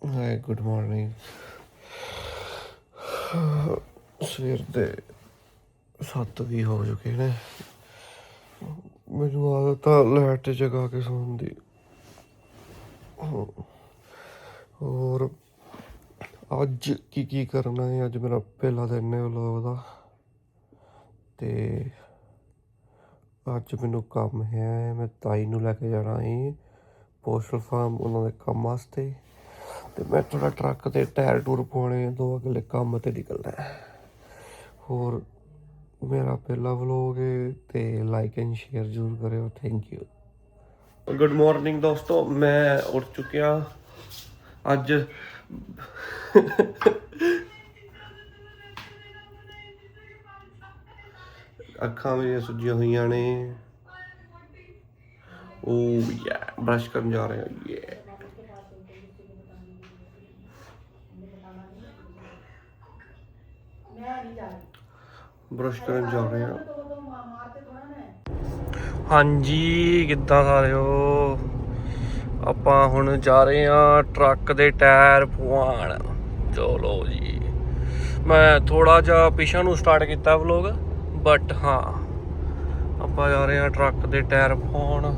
Hi good morning. सवेर दे 7 भी हो चुके ने। मैनू आदत आ लाइट जगा के सोने दी। और अज की करना है, अज मेरा पहला दिन है व्लॉग दा ते अज मैनू काम है। मैं ताई नू लैके जाना है पोस्टल फार्म उन्होंने काम वास्ते ते मैं थोड़ा ट्रक के टायर टूर पवाने दो अगले काम ते निकलना है। और मेरा पहला व्लॉग है ते लाइक एंड शेयर जरूर करो। Thank you. गुड मॉर्निंग दोस्तों, मैं उठ चुकिया अज अखा मेरिया सुजिया हुई ने। ओ या ब्रश करने जा रहे हैं। ये ब्रश करन जा रहे हैं। हाँ जी, किद्दां सारे हो। ਆਪਾਂ ਹੁਣ ਜਾ ਰਹੇ ਹਾਂ ਟਰੱਕ ਦੇ ਟਾਇਰ ਪਵਾਉਣ। ਚਲੋ ਜੀ, ਮੈਂ ਥੋੜਾ ਜਿਹਾ ਪਿਛਾਂ ਨੂੰ ਸਟਾਰਟ ਕੀਤਾ ਵਲੋਗ, ਬਟ ਹਾਂ ਆਪਾਂ ਜਾ ਰਹੇ ਹਾਂ ਟਰੱਕ ਦੇ ਟਾਇਰ ਪਵਾਉਣ।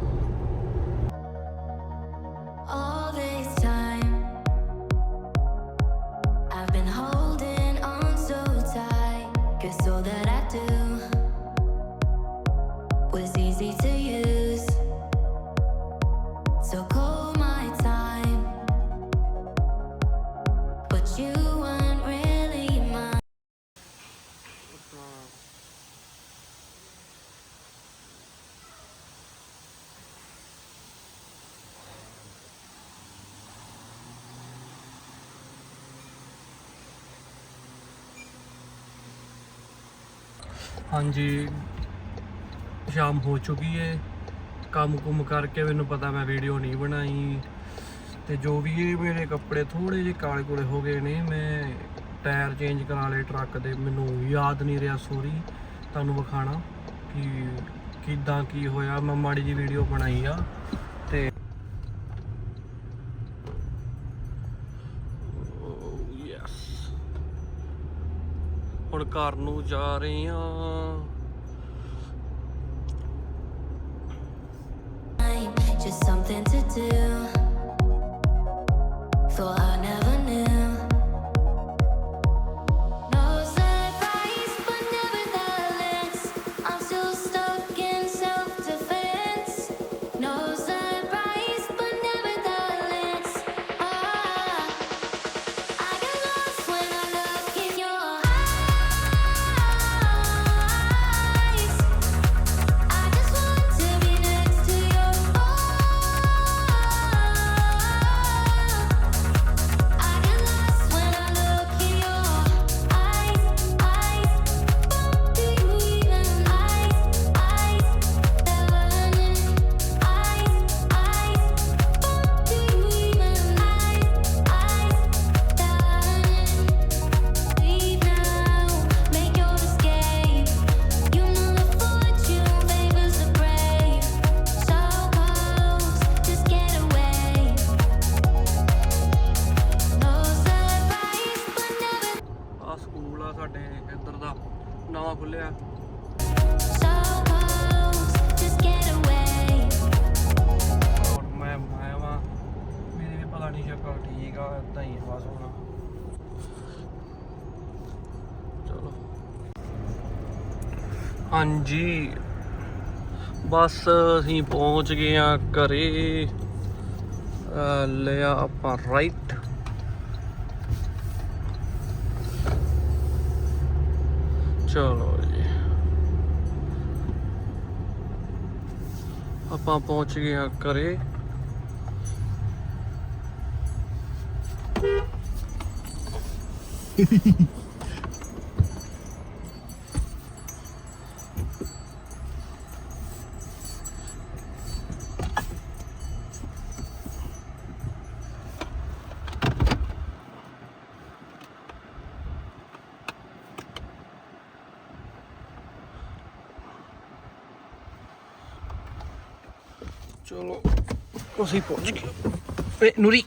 हाँ जी, शाम हो चुकी है। काम कुम करके मैनू पता मैं वीडियो नहीं बनाई तो जो भी है मेरे कपड़े थोड़े जे काले कूले हो गए ने। मैं टायर चेंज करा ले ट्रक दे, मैनू याद नहीं रहा सॉरी तुहानू विखाना कि किदां की होया। मैं माड़ी जी वीडियो बनाई आ ते ਹੁਣ ਘਰ ਨੂੰ ਜਾ ਰਹੇ ਹਾਂ। Just something to do. Thought I never knew. No surprise, but nevertheless, I'm still stuck in self-defense. No surprise, but nevertheless, I get lost when I look in your eyes. I just want to be next to your ਨਵਾਂ ਖੁੱਲਿਆ। ਔਰ ਮੈਂ ਵਾ ਮੇਰੀ ਵੀ ਪਤਾ ਨਹੀਂ ਸ਼ਕਲ ਠੀਕ ਆ, ਇਦਾਂ ਹੀ ਬਸ ਹੁਣ। ਚਲੋ ਹਾਂਜੀ, ਬਸ ਅਸੀਂ ਪਹੁੰਚ ਗਏ ਆ ਘਰੇ। ਲਿਆ ਆਪਾਂ ਰਾਈਟ। ਚਲੋ ਜੀ, ਆਪਾਂ ਪਹੁੰਚ ਗਏ ਆ ਘਰੇ। चलो ਅਸੀਂ ਪਹੁੰਚ ਗਏ। ਨੂਰੀ